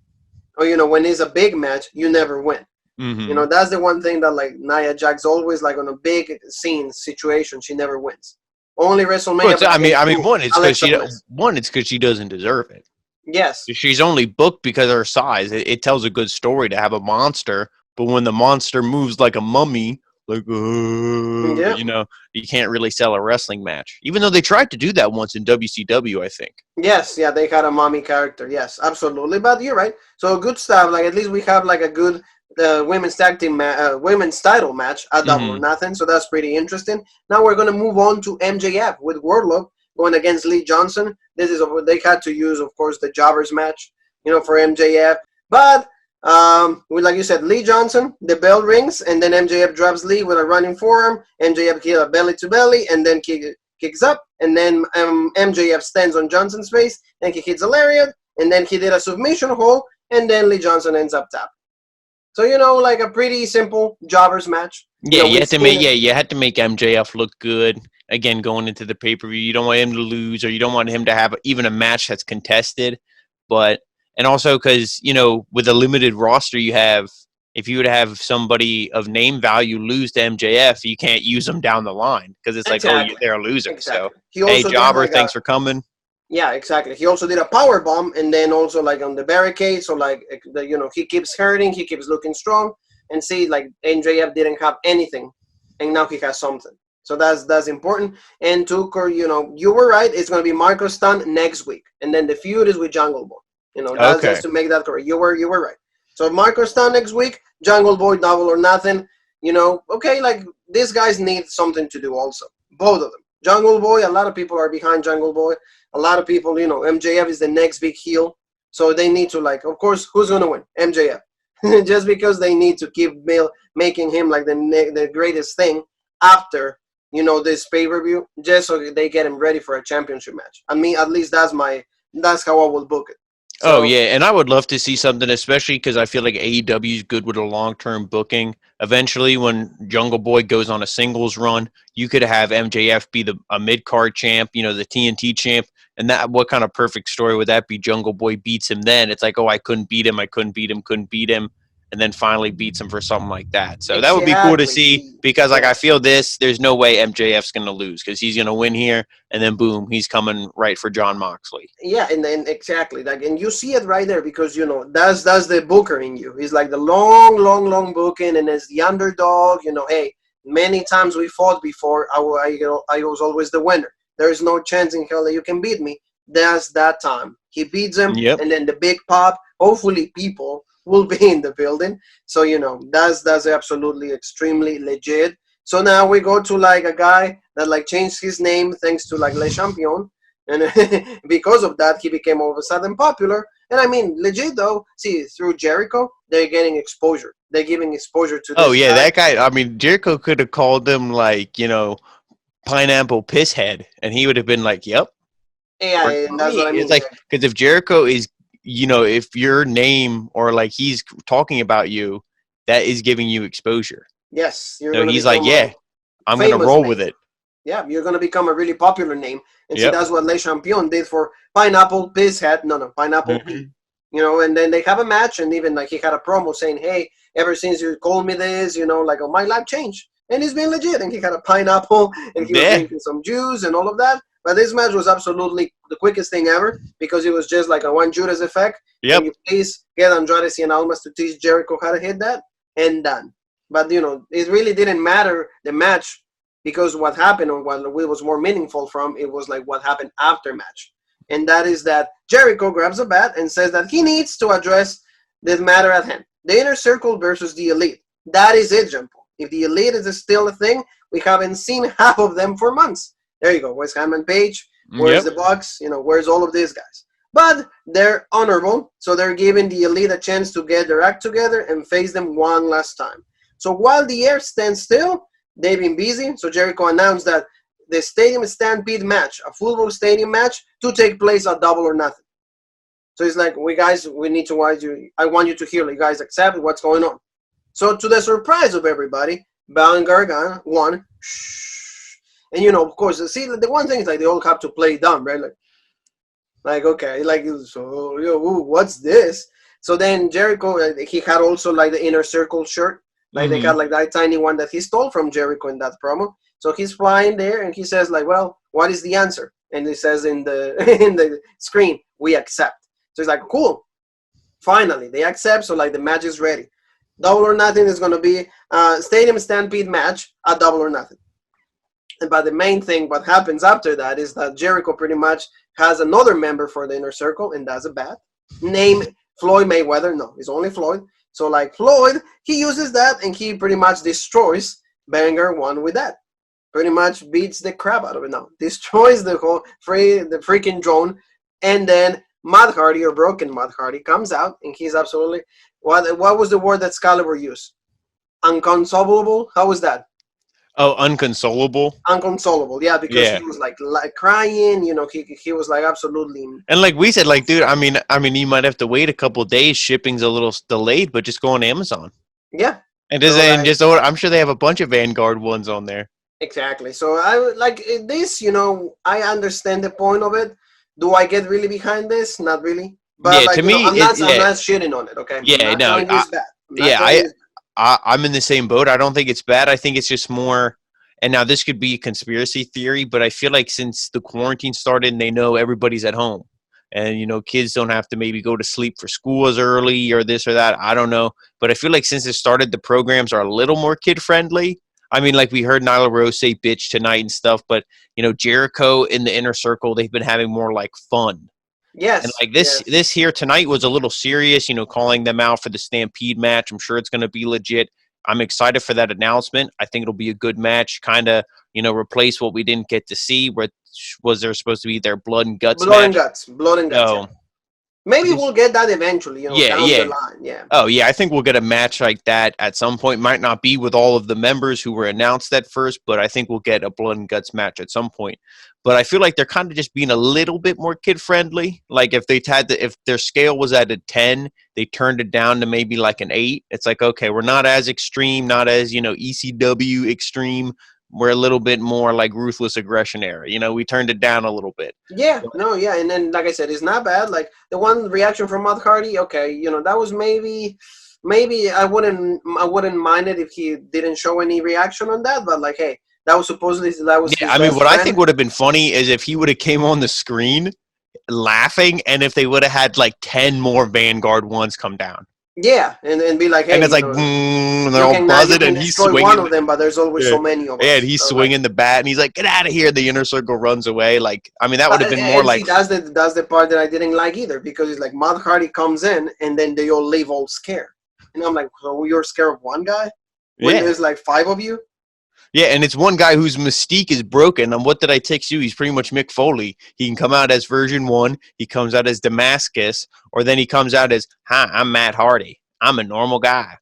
A: Or, when it's a big match, you never win.
B: Mm-hmm.
A: That's the one thing that, like, Nia Jax always, like, on a big scene situation, she never wins. Only
B: Well,
A: WrestleMania, but against who? Alexa Bliss.
B: it's because she doesn't deserve it.
A: Yes.
B: She's only booked because of her size. It tells a good story to have a monster, but when the monster moves like a mummy, like
A: Yeah.
B: you can't really sell a wrestling match. Even though they tried to do that once in WCW, I think.
A: Yes, yeah, they had a mommy character. Yes, absolutely. But you're right. So good stuff. Like, at least we have, like, a good women's tag team, women's title match at Double or
B: Mm-hmm.
A: Nothing. So that's pretty interesting. Now we're going to move on to MJF with Wardlow going against Lee Johnson. This is they had to use, of course, the jobbers match, for MJF. But like you said, Lee Johnson, the bell rings, and then MJF drops Lee with a running forearm. MJF hit a belly to belly, and then kicks up, and then MJF stands on Johnson's face, and he hits a lariat, and then he did a submission hold, and then Lee Johnson ends up tapping. So like a pretty simple jobbers match.
B: Yeah, you had to make MJF look good. Again, going into the pay per view, you don't want him to lose, or you don't want him to have even a match that's contested. And also because with a limited roster you have, if you would have somebody of name value lose to MJF, you can't use them down the line because it's like,
A: Exactly.
B: they're a loser.
A: Exactly.
B: So
A: He
B: hey,
A: also did
B: Jobber,
A: like a
B: thanks for coming.
A: Yeah, exactly. He also did a power bomb, and then also like on the barricade. So like he keeps hurting, he keeps looking strong, and see like MJF didn't have anything, and now he has something. So that's important. And Tucker, you were right. It's gonna be Marco Stunt next week, and then the feud is with Jungle Boy. That's
B: Okay.
A: just to make that correct. You were right. So Marco Stunt next week, Jungle Boy, Double or Nothing. Okay, like these guys need something to do also. Both of them. Jungle Boy, a lot of people are behind Jungle Boy. A lot of people, MJF is the next big heel. So they need to, like, of course, who's going to win? MJF. Just because they need to keep making him like the greatest thing after, this pay-per-view, just so they get him ready for a championship match. I mean, at least that's how I will book it.
B: Oh,
A: So,
B: yeah, and I would love to see something, especially because I feel like AEW is good with a long-term booking. Eventually, when Jungle Boy goes on a singles run, you could have MJF be a mid-card champ, the TNT champ, and that what kind of perfect story would that be? Jungle Boy beats him then. It's like, oh, I couldn't beat him, couldn't beat him, and then finally beats him for something like that. So that would be cool to
A: exactly.
B: see because, like, I feel there's no way MJF's going to lose because he's going to win here, and then boom, he's coming right for Jon Moxley.
A: Yeah, and then exactly like, and you see it right there because that's the booker in you. He's like the long booking, and as the underdog, hey, many times we fought before. I was always the winner. There is no chance in hell that you can beat me. That's that time. He beats him,
B: Yep.
A: and then the big pop. Hopefully, people will be in the building. So that's absolutely extremely legit. So now we go to like a guy that like changed his name thanks to like Le Champion. And because of that, he became all of a sudden popular. And I mean, legit though, see, through Jericho, they're getting exposure. They're giving exposure to
B: Oh
A: this
B: yeah,
A: guy.
B: that guy. I mean, Jericho could have called him like pineapple piss head, and he would have been like, "Yep."
A: Yeah,
B: Worked
A: and
B: for
A: that's
B: me.
A: what I
B: It's
A: mean.
B: like because if Jericho is, if your name or like he's talking about you, that is giving you exposure.
A: Yes, you're
B: So
A: going to
B: he's like,
A: become
B: "Yeah,
A: a
B: I'm gonna
A: famous
B: roll
A: name.
B: with it."
A: Yeah, you're going to become a really popular name. And see,
B: Yep.
A: that's what Le Champion did for Pineapple Piss Head. No, Pineapple
B: Mm-hmm.
A: P. And then they have a match, and even like he had a promo saying, "Hey, ever since you called me this, like my life changed." And he's been legit, and he had a pineapple, and he was
B: Yeah.
A: drinking some juice and all of that. But this match was absolutely the quickest thing ever because it was just like a one Judas effect. Can
B: Yep.
A: you please get Andrade Cien Almas to teach Jericho how to hit that? And done. But it really didn't matter the match because what happened or what it was more meaningful from it was like what happened after match. And that is that Jericho grabs a bat and says that he needs to address the matter at hand. The Inner Circle versus the Elite. That is it, Jean Paul. If the Elite is still a thing, we haven't seen half of them for months. There you go. Where's Hammond Page? Where's
B: Yep.
A: the Bucks? Where's all of these guys? But they're honorable, so they're giving the Elite a chance to get their act together and face them one last time. So while the air stands still, they've been busy. So Jericho announced that the Stadium Stampede match, a football stadium match, to take place at Double or Nothing. So it's like, we need to watch you. I want you to hear, you guys accept what's going on. So to the surprise of everybody, Gargano won. And of course, see, the one thing is like they all have to play dumb, right? Like okay, like so, ooh, what's this? So then Jericho, he had also like the Inner Circle shirt, like they got like that tiny one that he stole from Jericho in that promo. So he's flying there, and he says like, "Well, what is the answer?" And he says in the in the screen, "We accept." So it's like, cool. Finally, they accept. So like the match is ready. Double or Nothing is going to be a Stadium Stampede match at Double or Nothing. But the main thing, what happens after that, is that Jericho pretty much has another member for the Inner Circle, and that's a bat named Floyd Mayweather. No, it's only Floyd. So like Floyd, he uses that, and he pretty much destroys Banger One with that. Pretty much beats the crap out of it now. Destroys the freaking drone, and then Matt Hardy or Broken Matt Hardy comes out, and he's absolutely what was the word that Excalibur used? Unconsolable. How was that?
B: Oh, unconsolable.
A: Unconsolable, yeah, because
B: Yeah.
A: he was like crying. He was like absolutely.
B: And like we said, like, dude, I mean, you might have to wait a couple of days. Shipping's a little delayed, but just go on Amazon
A: Yeah.
B: and
A: So like
B: just order. I'm sure they have a bunch of Vanguard ones on there.
A: exactly. So I would like this. I understand the point of it. Do I get really behind this? Not really. But
B: Yeah,
A: like
B: to me,
A: I'm
B: it,
A: not. I'm
B: yeah,
A: not shitting on it. Okay. I'm
B: yeah,
A: not
B: no,
A: telling you it's bad. I'm not
B: yeah,
A: telling you it's
B: I'm in the same boat. I don't think it's bad. I think it's just more. And now this could be a conspiracy theory, but I feel like since the quarantine started and they know everybody's at home and, kids don't have to maybe go to sleep for school as early or this or that. I don't know. But I feel like since it started, the programs are a little more kid friendly. I mean, like we heard Nyla Rose say bitch tonight and stuff, but, Jericho in the inner circle, they've been having more like fun. And
A: Yes,
B: like
A: yes.
B: this here tonight was a little serious, calling them out for the Stampede match. I'm sure it's going to be legit. I'm excited for that announcement. I think it'll be a good match, kind of, replace what we didn't get to see, which was there supposed to be their blood and guts
A: Blood and
B: match.
A: guts. Blood and guts. Yeah.
B: So,
A: Maybe we'll get that eventually,
B: yeah,
A: down the
B: yeah.
A: line. Yeah.
B: Oh, yeah, I think we'll get a match like that at some point. Might not be with all of the members who were announced at first, but I think we'll get a blood and guts match at some point. But I feel like they're kind of just being a little bit more kid friendly. Like if if their scale was at a 10, they turned it down to maybe like an 8. It's like, okay, we're not as extreme, not as, ECW extreme. We're a little bit more like ruthless aggression era. We turned it down a little bit.
A: Yeah, no, yeah, and then like I said, it's not bad. Like the one reaction from Matt Hardy, okay, that was maybe I wouldn't mind it if he didn't show any reaction on that. But like, hey, that was supposedly his
B: I mean,
A: best
B: what
A: friend.
B: I think would have been funny is if he would have came on the screen laughing, and if they would have had like 10 more Vanguard ones come down.
A: Yeah, and be like, hey,
B: and it's like, and they're all buzzing, and he's swinging.
A: One of them, but there's always so many of us.
B: Yeah, and he's swinging the bat, and he's like, "Get out of here!" The inner circle runs away. Like, I mean, that would have been more like.
A: That's the part that I didn't like either, because it's like Matt Hardy comes in, and then they all leave all scared, and I'm like, so you're scared of one guy when there's like 5 of you?
B: Yeah, and it's one guy whose mystique is broken. And what did I text you? He's pretty much Mick Foley. He can come out as version 1. He comes out as Damascus, or then he comes out as, "Hi, I'm Matt Hardy. I'm a normal guy."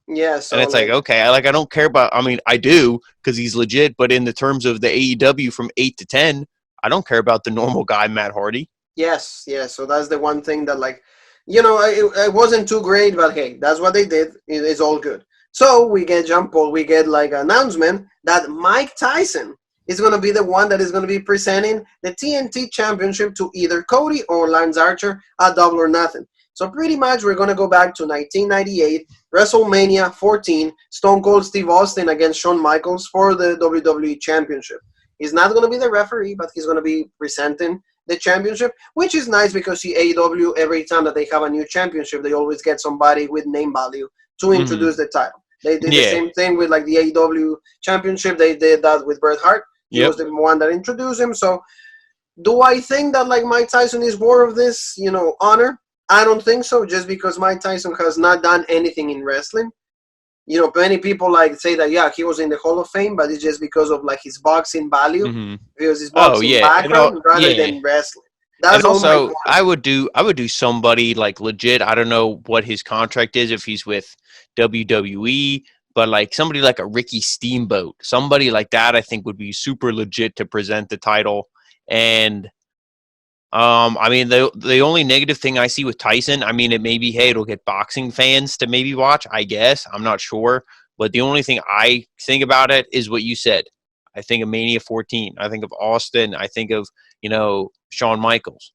A: Yeah, so
B: and it's like, okay, I don't care about. I mean, I do because he's legit. But in the terms of the AEW from 8 to 10, I don't care about the normal guy, Matt Hardy.
A: Yes, yeah. So that's the one thing that, like, it wasn't too great, but hey, that's what they did. It's all good. So we get we get like an announcement that Mike Tyson is going to be the one that is going to be presenting the TNT Championship to either Cody or Lance Archer at Double or Nothing. So pretty much we're going to go back to 1998, WrestleMania 14, Stone Cold Steve Austin against Shawn Michaels for the WWE Championship. He's not going to be the referee, but he's going to be presenting the championship, which is nice because the AEW, every time that they have a new championship, they always get somebody with name value to introduce the title. They did the same thing with like the AEW Championship. They did that with Bret Hart. He was the one that introduced him. So do I think that like Mike Tyson is worth of this, honor? I don't think so, just because Mike Tyson has not done anything in wrestling. Many people like say that, yeah, he was in the Hall of Fame, but it's just because of like his boxing value, because his boxing background rather than wrestling. That's
B: and also, I would do somebody like legit. I don't know what his contract is if he's with WWE, but like somebody like a Ricky Steamboat, somebody like that, I think would be super legit to present the title. And I mean, the only negative thing I see with Tyson, I mean, it may be, hey, it'll get boxing fans to maybe watch, I guess. I'm not sure. But the only thing I think about it is what you said. I think of Mania 14. I think of Austin. I think of, Shawn Michaels.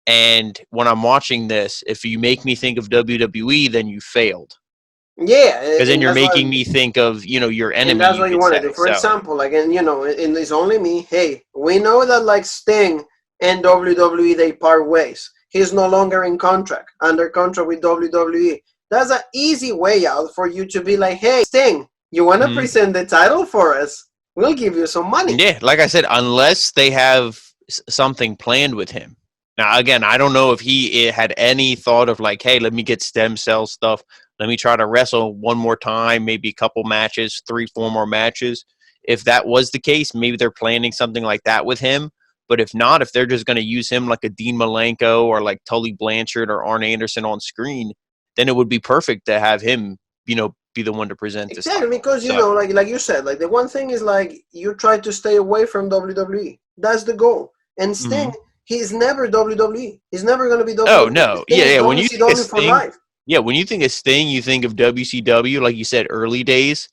B: And when I'm watching this, if you make me think of WWE, then you failed.
A: Yeah.
B: Because then you're making me think of, your enemy.
A: And that's what you want to do. For example, like, and it's only me. Hey, we know that like Sting and WWE, they part ways. He's no longer under contract with WWE. That's an easy way out for you to be like, hey, Sting, you want to present the title for us? We'll give you some money.
B: Yeah, like I said, unless they have something planned with him. Now, again, I don't know if he had any thought of like, hey, let me get stem cell stuff. Let me try to wrestle one more time, maybe a couple matches, 3-4 more matches. If that was the case, maybe they're planning something like that with him. But if not, if they're just going to use him like a Dean Malenko or like Tully Blanchard or Arn Anderson on screen, then it would be perfect to have him, be the one to present this.
A: Exactly, because, like you said, like the one thing is like you try to stay away from WWE. That's the goal. And Sting, he's never WWE. He's never going to be WWE.
B: Oh, no. Yeah. When you think of
A: Sting,
B: when you think of Sting, you think of WCW, like you said, early days,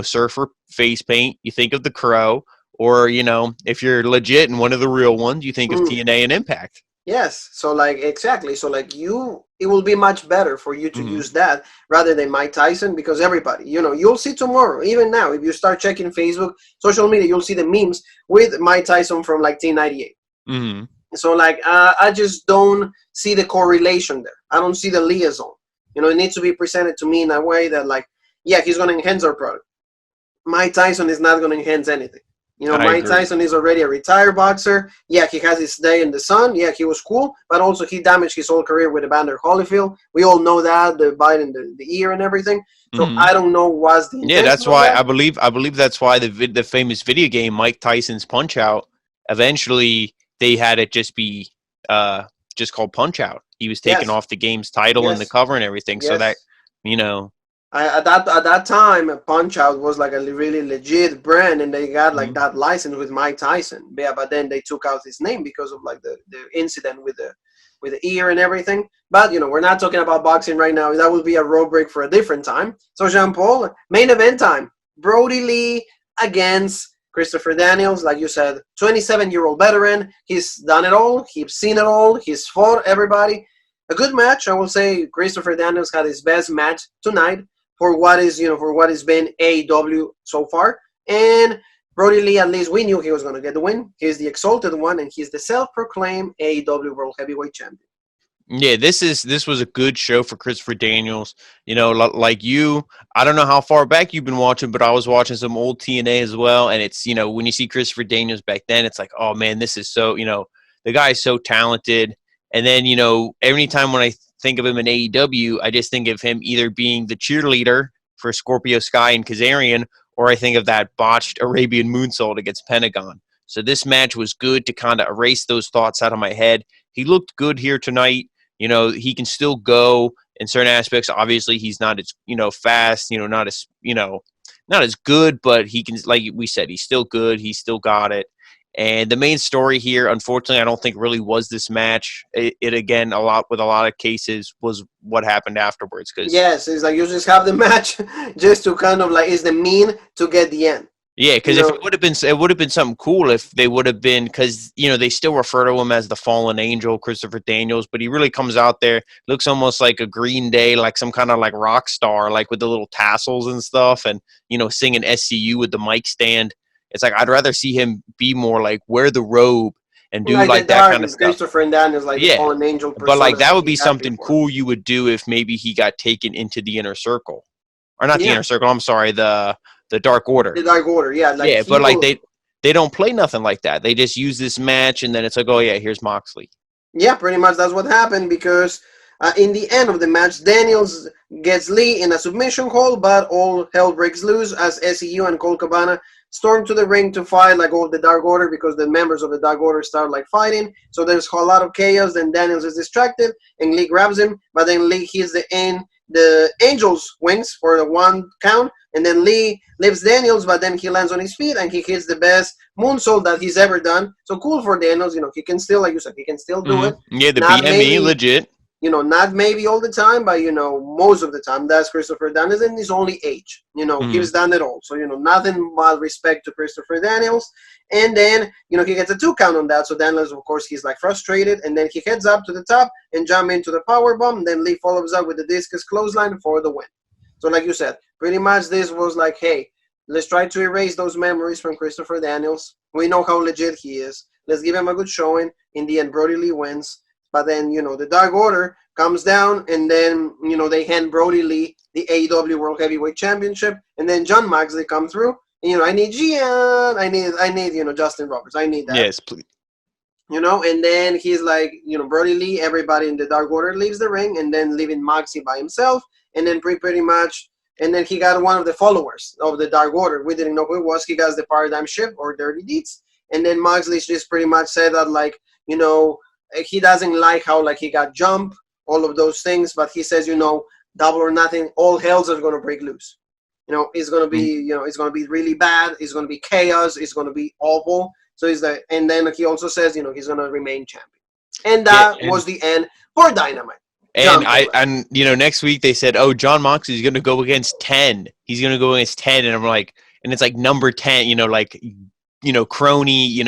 B: Surfer face paint. You think of the Crow. Or, if you're legit and one of the real ones, you think of TNA and Impact.
A: Yes. So like exactly. So like it will be much better for you to
B: Hmm.
A: use that rather than Mike Tyson because everybody, you'll see tomorrow, even now, if you start checking Facebook, social media, you'll see the memes with Mike Tyson from like 1998.
B: Hmm.
A: So like I just don't see the correlation there. I don't see the liaison. It needs to be presented to me in a way that like, yeah, he's going to enhance our product. Mike Tyson is not going to enhance anything.
B: I
A: Mike
B: agree.
A: Tyson is already a retired boxer. Yeah, he has his day in the sun. Yeah, he was cool, but also he damaged his whole career with Evander Holyfield. We all know that, the bite in the ear and everything. So
B: Hmm.
A: I don't know what's the
B: Yeah,
A: intention
B: that's
A: of
B: why
A: that.
B: I believe that's why the famous video game Mike Tyson's Punch Out. Eventually, they had it just be uh just called Punch Out. He was taken
A: Yes,
B: off the game's title and the
A: yes,
B: cover and everything. So that
A: yes.
B: you know.
A: At that time, Punch Out was like a really legit brand, and they got like
B: Mhm.
A: that license with Mike Tyson. Yeah, but then they took out his name because of like the incident with the ear and everything. But we're not talking about boxing right now. That will be a road break for a different time. So Jean Paul, main event time: Brodie Lee against Christopher Daniels. Like you said, 27-year-old veteran. He's done it all. He's seen it all. He's fought everybody. A good match, I will say. Christopher Daniels had his best match tonight for what is for what has been AEW so far. And Brodie Lee, at least we knew he was going to get the win. He's the exalted one, and he's the self-proclaimed AEW World Heavyweight Champion.
B: Yeah, this was a good show for Christopher Daniels. Like you, I don't know how far back you've been watching, but I was watching some old TNA as well. And it's when you see Christopher Daniels back then, it's like, oh man, this is so the guy is so talented. And then every time when I think of him in AEW, I just think of him either being the cheerleader for Scorpio Sky and Kazarian, or I think of that botched Arabian moonsault against Pentagon. So this match was good to kind of erase those thoughts out of my head. He looked good here tonight. He can still go in certain aspects. Obviously, he's not as fast. Not as not as good, but he can. Like we said, he's still good. He's still got it. And the main story here, unfortunately, I don't think really was this match. It again, a lot of cases was what happened afterwards. Because
A: Yes, it's like you just have the match just to kind of like is the mean to get the end.
B: yeah,
A: You
B: because if
A: know,
B: it would have been something cool if they would have been, because they still refer to him as the fallen angel, Christopher Daniels, but he really comes out there, looks almost like a Green Day, like some kind of like rock star, like with the little tassels and stuff, and singing SCU with the mic stand. It's like I'd rather see him be more like wear the robe and do
A: like the
B: like that kind of
A: dark
B: stuff.
A: Christopher and Daniels, like the
B: Yeah,
A: fallen angel
B: but like
A: personas
B: that
A: that
B: would
A: he
B: be
A: had
B: something
A: before.
B: cool you would do if maybe he got taken into the inner circle, or not the
A: Yeah,
B: inner circle. I'm sorry, the Dark Order.
A: the Dark Order. Yeah, like
B: Yeah,
A: he
B: but like
A: will.
B: they don't play nothing like that. They just use this match, and then it's like, oh yeah, here's Moxley.
A: Yeah, pretty much that's what happened because in the end of the match, Daniels gets Lee in a submission hold, but all hell breaks loose as SEU and Colt Cabana storm to the ring to fight like all the Dark Order because the members of the Dark Order start like fighting. So there's a lot of chaos. Then Daniels is distracted and Lee grabs him, but then Lee hits the Angel's wings for the 1 count, and then Lee lifts Daniels, but then he lands on his feet and he hits the best moonsault that he's ever done. So cool for Daniels. He can still, like you said, he can still do it.
B: Yeah, the
A: Not
B: BME
A: maybe
B: legit.
A: not maybe all the time, but most of the time. That's Christopher Daniels in his only age.
B: Hmm.
A: He's done it all. So nothing but respect to Christopher Daniels. And then he gets a 2 count on that. So Daniels, of course, he's like frustrated, and then he heads up to the top and jump into the power bomb. And then Lee follows up with the discus clothesline for the win. So like you said, pretty much this was like, hey, let's try to erase those memories from Christopher Daniels. We know how legit he is. Let's give him a good showing. In the end, Brodie Lee wins. But then, the Dark Order comes down, and then, they hand Brodie Lee the AEW World Heavyweight Championship, and then John Moxley come through. And, I need Gian, I need, Justin Roberts. I need that.
B: Yes, please.
A: And then he's like, Brodie Lee, everybody in the Dark Order leaves the ring, and then leaving Moxie by himself, and then pretty much, and then he got one of the followers of the Dark Order. We didn't know who it was. He got the Paradigm Shift or Dirty Deeds, and then Moxley just pretty much said that, like, he doesn't like how, like, he got jumped, all of those things, but he says, double or nothing, all hells are going to break loose. It's going to be, it's going to be really bad. It's going to be chaos. It's going to be awful. So he's like, and then he also says, he's going to remain champion. And
B: Yeah,
A: that was the end for Dynamite.
B: and
A: John
B: I
A: Paul.
B: and next week they said, oh, John Moxley's going to go against 10. He's going to go against 10, and I'm like, and it's like number 10. Like crony,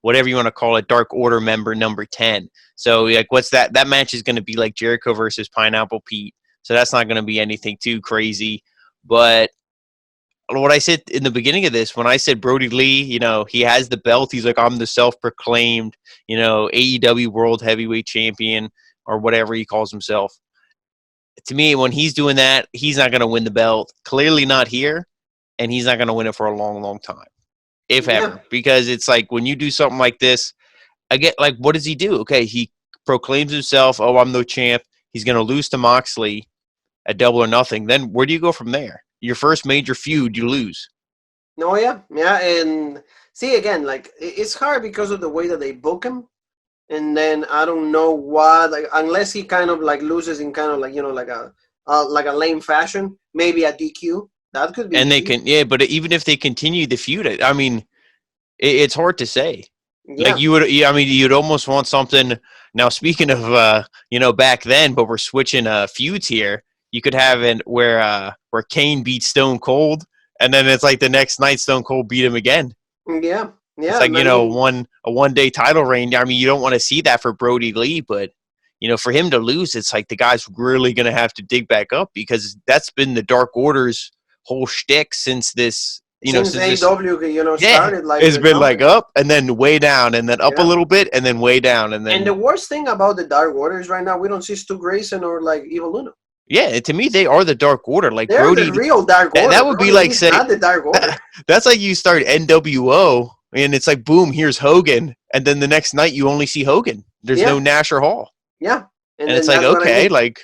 B: whatever you want to call it, Dark Order member number 10. So like, what's that? That match is going to be like Jericho versus Pineapple Pete. So that's not going to be anything too crazy. But what I said in the beginning of this, when I said Brodie Lee, he has the belt. He's like, I'm the self-proclaimed, AEW World Heavyweight Champion or whatever he calls himself. To me, when he's doing that, he's not going to win the belt. Clearly not here, and he's not going to win it for a long, long time, if ever. Because it's like when you do something like this, again, like what does he do? Okay, he proclaims himself, oh, I'm the champ. He's going to lose to Moxley at Double or Nothing. Then where do you go from there? Your first major feud, you lose.
A: No, yeah, and see again, like it's hard because of the way that they book him, and then I don't know what, like, unless he kind of like loses in kind of like like a lame fashion, maybe a DQ. That could be.
B: And they can, but even if they continue the feud, I mean, it's hard to say. Yeah. Like you'd almost want something. Now, speaking of, back then, but we're switching feuds here. You could have it where Kane beats Stone Cold, and then it's like the next night Stone Cold beat him again.
A: Yeah.
B: It's like, a one-day title reign. I mean, you don't want to see that for Brodie Lee, but, for him to lose, it's like the guy's really going to have to dig back up because that's been the Dark Order's whole shtick since this,
A: since AEW, started. Like
B: it's been like up and then way down and then up a little bit and then way down and then.
A: And the worst thing about the Dark Order is right now we don't see Stu Grayson or like Evil Uno.
B: Yeah, to me they are the Dark Order. Like
A: they're
B: Brodie,
A: the real Dark Order.
B: That would be like saying
A: not the Dark Order.
B: That's like you start NWO and it's like boom, here's Hogan, and then the next night you only see Hogan. There's no Nash or Hall.
A: Yeah,
B: and it's like okay, like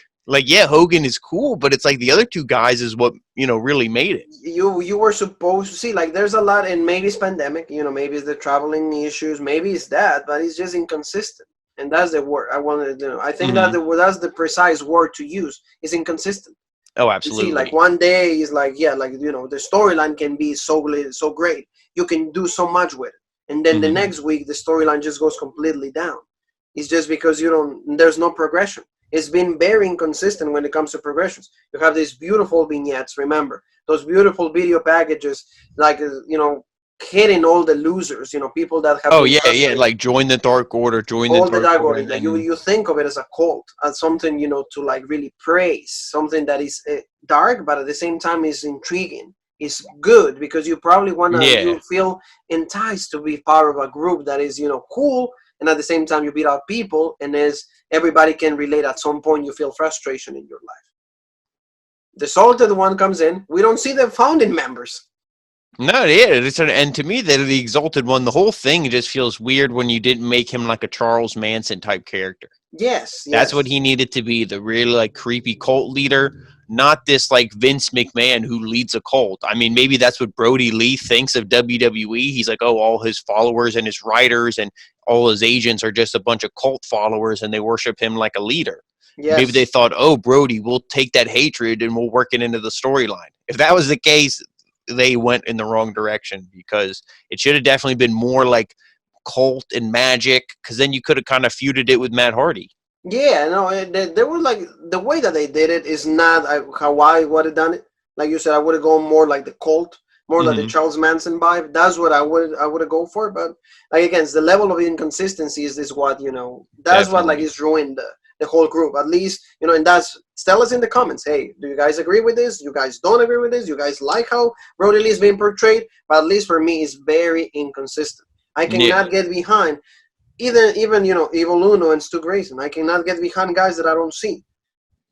B: Hogan is cool, but it's like the other two guys is what really made it.
A: You were supposed to see, like, there's a lot, and maybe it's pandemic, maybe it's the traveling issues, maybe it's that, but it's just inconsistent. And that's the word I wanted to know. I think that's the precise word to use. It's inconsistent.
B: Oh, absolutely.
A: You see, like one day is like, the storyline can be so great. You can do so much with it. And then the next week, the storyline just goes completely down. It's just because there's no progression. It's been very inconsistent when it comes to progressions. You have these beautiful vignettes, remember. Those beautiful video packages, like, hitting all the losers, people that have.
B: Oh yeah, like join the Dark Order,
A: all the Dark Order. Like you think of it as a cult, as something to like really praise, something that is dark, but at the same time is intriguing. It's good because you probably you feel enticed to be part of a group that is cool, and at the same time you beat out people, and as everybody can relate, at some point you feel frustration in your life. The Salted One comes in. We don't see the founding members.
B: No, and to me, the Exalted One, the whole thing just feels weird when you didn't make him like a Charles Manson type character.
A: Yes.
B: That's what he needed to be, the really like creepy cult leader, not this like Vince McMahon who leads a cult. I mean, maybe that's what Brodie Lee thinks of WWE. He's like, oh, all his followers and his writers and all his agents are just a bunch of cult followers and they worship him like a leader. Yes. Maybe they thought, oh, Brodie, we'll take that hatred and we'll work it into the storyline. If that was the case, they went in the wrong direction because it should have definitely been more like cult and magic, because then you could have kind of feuded it with Matt Hardy.
A: Yeah, no, they were like, the way that they did it is not how I would have done it. Like you said, I would have gone more like the cult, more like the Charles Manson vibe. That's what I would have go for. But like again, the level of inconsistency is what that's definitely what like is ruined the whole group, at least, and that's, tell us in the comments, hey, do you guys agree with this? You guys don't agree with this? You guys like how Brodie Lee is being portrayed? But at least for me, it's very inconsistent. I cannot get behind even Evil Uno and Stu Grayson. I cannot get behind guys that I don't see.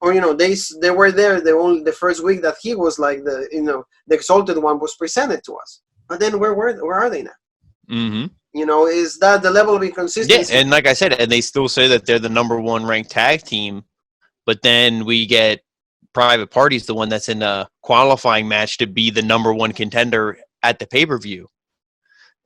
A: Or, they were there the first week that he was like the Exalted One was presented to us. But then where are they now?
B: Mm-hmm.
A: Is that the level of inconsistency?
B: Yeah, and like I said, and they still say that they're the number one ranked tag team, but then we get Private Party's the one that's in a qualifying match to be the number one contender at the pay-per-view.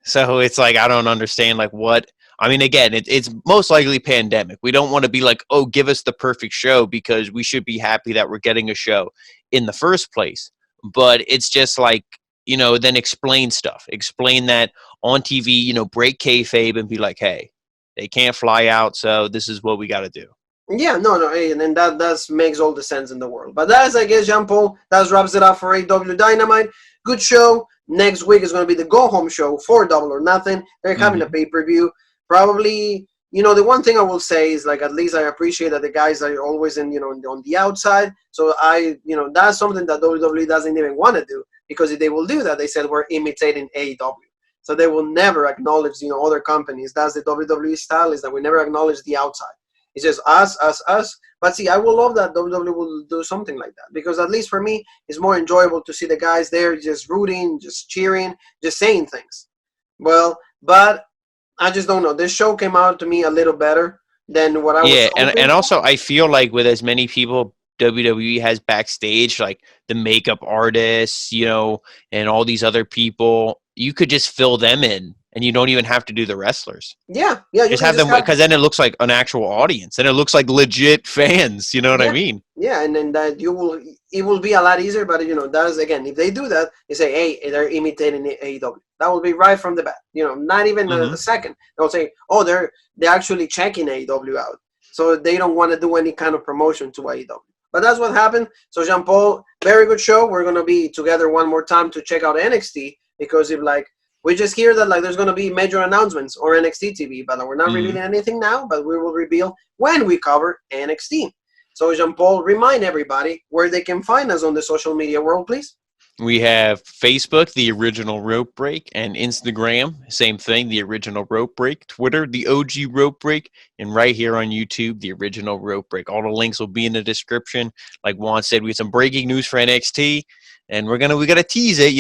B: So it's like, I don't understand, like, what. I mean, again, it's most likely pandemic. We don't want to be like, oh, give us the perfect show, because we should be happy that we're getting a show in the first place. But it's just like, then explain stuff. Explain that on TV, break kayfabe and be like, hey, they can't fly out, so this is what we got to do.
A: Yeah, no, and that makes all the sense in the world. But that's, I guess, Jean-Paul, that wraps it up for AEW Dynamite. good show. Next week is going to be the go-home show for Double or Nothing. They're having a pay-per-view. Probably, the one thing I will say is, like, at least I appreciate that the guys are always on the outside. So that's something that WWE doesn't even want to do, because if they will do that, they said we're imitating AEW. So they will never acknowledge, other companies. That's the WWE style, is that we never acknowledge the outside. It's just us, us, us. But see, I will love that WWE will do something like that, because at least for me, it's more enjoyable to see the guys there just rooting, just cheering, just saying things. Well, but I just don't know. This show came out to me a little better than what I was
B: Yeah,
A: hoping
B: and
A: for.
B: also I feel like with as many people WWE has backstage, like the makeup artists, and all these other people, you could just fill them in, and you don't even have to do the wrestlers.
A: Yeah, you
B: Just
A: can
B: have
A: just
B: them,
A: have.
B: because then it looks like an actual audience, and it looks like legit fans. You know what I
A: Yeah,
B: mean?
A: yeah, and then that it will be a lot easier. But that's, again, if they do that, they say, hey, they're imitating AEW. That will be right from the bat. Not even
B: Hmm.
A: a second. They'll say, oh, they're actually checking AEW out, so they don't want to do any kind of promotion to AEW. But that's what happened. So Jean Paul, very good show. We're gonna be together one more time to check out NXT, because if, like, we just hear that, like, there's gonna be major announcements or NXT TV, but we're not
B: Hmm.
A: revealing anything now. But we will reveal when we cover NXT. So, Jean Paul, remind everybody where they can find us on the social media world, please.
B: We have Facebook, the original Rope Break, and Instagram, same thing, the original Rope Break. Twitter, the OG Rope Break, and right here on YouTube, the original Rope Break. All the links will be in the description. Like Juan said, we have some breaking news for NXT, and we gotta tease it,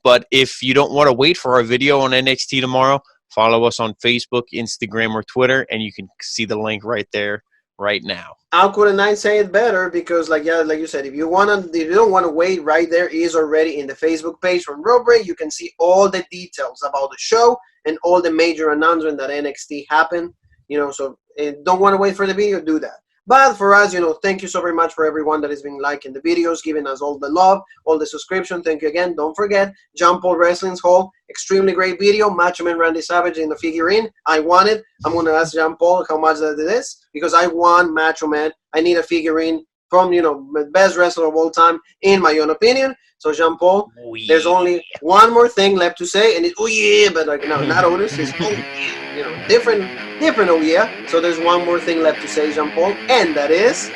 B: But if you don't want to wait for our video on NXT tomorrow, follow us on Facebook, Instagram, or Twitter, and you can see the link right there, right now.
A: How couldn't I say it better? Because, like you said, if you don't want to wait, right there is already in the Facebook page from Road Break. You can see all the details about the show and all the major announcements that NXT happened. So don't want to wait for the video, do that. But for us, thank you so very much for everyone that has been liking the videos, giving us all the love, all the subscription. Thank you again. Don't forget, John Paul Wrestling's Hall, extremely great video. Macho Man Randy Savage in the figurine. I want it. I'm going to ask John Paul how much that it is, because I want Macho Man. I need a figurine from, the best wrestler of all time, in my own opinion. So, Jean Paul,
B: Oh,
A: there's
B: yeah.
A: only one more thing left to say, and it's, oh yeah, but, like, no, not Otis. It's, oh yeah, different, oh yeah. So there's one more thing left to say, Jean Paul, and that is,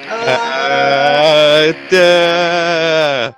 A: uh,
B: Duh.